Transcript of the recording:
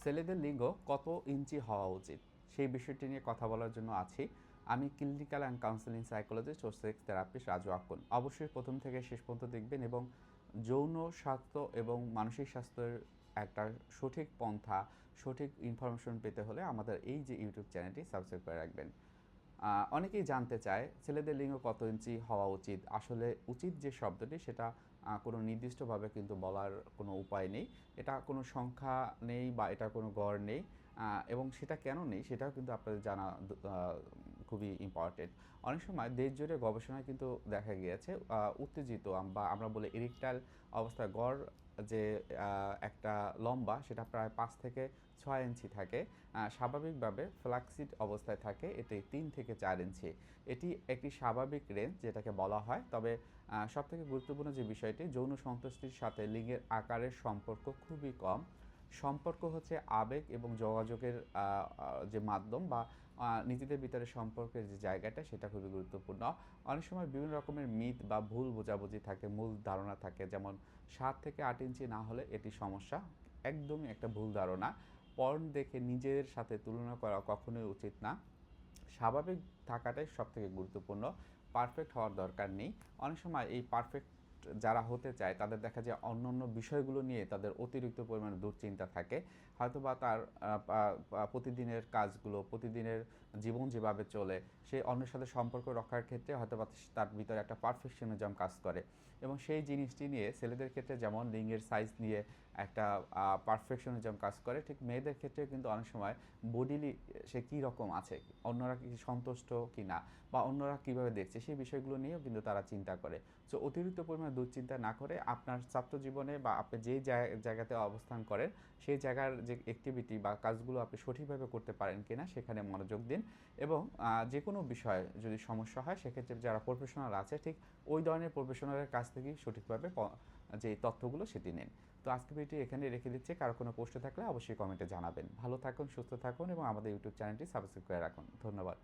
ছেলেদের লিঙ্গ কত ইঞ্চি হওয়া উচিত সেই বিষয়টি নিয়ে কথা বলার জন্য আছি। আমি ক্লিনিক্যাল অ্যান্ড কাউন্সেলিং সাইকোলজিস্ট ও সেক্স থেরাপিস্ট রাজু আক্কুন। অবশ্যই প্রথম থেকে শেষ পর্যন্ত দেখবেন এবং যৌন স্বাস্থ্য এবং মানসিক স্বাস্থ্যের একটা সঠিক পন্থা, সঠিক ইনফরমেশন পেতে হলে আমাদের এই যে ইউটিউব চ্যানেলটি সাবস্ক্রাইব করে রাখবেন। অনেকেই জানতে চায় ছেলেদের লিঙ্গ কত ইঞ্চি হওয়া উচিত। আসলে উচিত যে শব্দটি সেটা কোনো নির্দিষ্টভাবে কিন্তু বলার কোনো উপায় নেই। এটা কোনো সংখ্যা নেই বা এটা কোনো গড় নেই। এবং সেটা কেন নেই সেটাও কিন্তু আপনাদের জানা খুবই ইম্পর্টেন্ট। অনেক সময় দেশ জুড়ে গবেষণায় কিন্তু দেখা গিয়েছে উত্তেজিত বা আমরা বলি ইরেকটাইল অবস্থায় গড় যে একটা লম্বা সেটা প্রায় ৫ থেকে ৬ ইঞ্চি থাকে। স্বাভাবিকভাবে ফ্ল্যাক্সিড অবস্থায় থাকে এটি ৩ থেকে ৪ ইঞ্চি। এটি একটি স্বাভাবিক রেঞ্জ যেটাকে বলা হয়। তবে সবথেকে গুরুত্বপূর্ণ যে বিষয়টি, যৌন সন্তুষ্টির সাথে লিঙ্গের আকারের সম্পর্ক খুবই কম। সম্পর্ক হচ্ছে আবেগ এবং যোগাযোগের যে মাধ্যম বা নিজেদের ভিতরে সম্পর্কের যে জায়গাটা সেটা খুবই গুরুত্বপূর্ণ। অনেক সময় বিভিন্ন রকমের মিথ বা ভুল বোঝাবুঝি থাকে, মূল ধারণা থাকে, যেমন ৭ থেকে ৮ ইঞ্চি না হলে এটি সমস্যা। একদমই একটা ভুল ধারণা। পর্ন দেখে নিজের সাথে তুলনা করা কখনোই উচিত না। স্বাভাবিক থাকাটাই সবথেকে গুরুত্বপূর্ণ। পারফেক্ট হওয়ার দরকার নেই। অনেক সময় এই পারফেক্ট যারা হতে চায় তাদের দেখা যায় অন্য বিষয়গুলো নিয়ে তাদের অতিরিক্ত পরিমাণে দুশ্চিন্তা থাকে। হয়তোবা তার প্রতিদিনের কাজগুলো, প্রতিদিনের জীবন যেভাবে চলে, সে অন্যের সাথে সম্পর্ক রক্ষার ক্ষেত্রে হয়তোবা তার ভিতরে একটা পারফেকশনিজম কাজ করে এবং সেই জিনিসটি নিয়ে ছেলেদের ক্ষেত্রে যেমন লিঙ্গের সাইজ নিয়ে একটা পারফেকশনিজম কাজ করে, ঠিক মেয়েদের ক্ষেত্রেও কিন্তু অনেক সময় বডিলি সে কী রকম আছে, অন্যরা কি সন্তুষ্ট কি না বা অন্যরা কীভাবে দেখছে সেই বিষয়গুলো নিয়েও কিন্তু তারা চিন্তা করে। সো অতিরিক্ত পরিমাণে দুশ্চিন্তা না করে আপনার ছাত্র জীবনে বা আপনি যেই জায়গাতে অবস্থান করেন সেই জায়গার যে অ্যাক্টিভিটি বা কাজগুলো আপনি সঠিকভাবে করতে পারেন কিনা সেখানে মনোযোগ দিন এবং যে কোনো বিষয়ে যদি সমস্যা হয় সেক্ষেত্রে যারা প্রফেশনাল আছে ঠিক ওই ধরনের প্রফেশনালের কাছ থেকেই সঠিকভাবে যে তথ্যগুলো সেটি নেন। তো আজকে ভিডিওটি এখানে রেখে দিচ্ছি। কারো কোনো প্রশ্ন থাকলে অবশ্যই কমেন্টে জানাবেন। ভালো থাকুন, সুস্থ থাকুন এবং আমাদের ইউটিউব চ্যানেলটি সাবস্ক্রাইব করে রাখুন। ধন্যবাদ।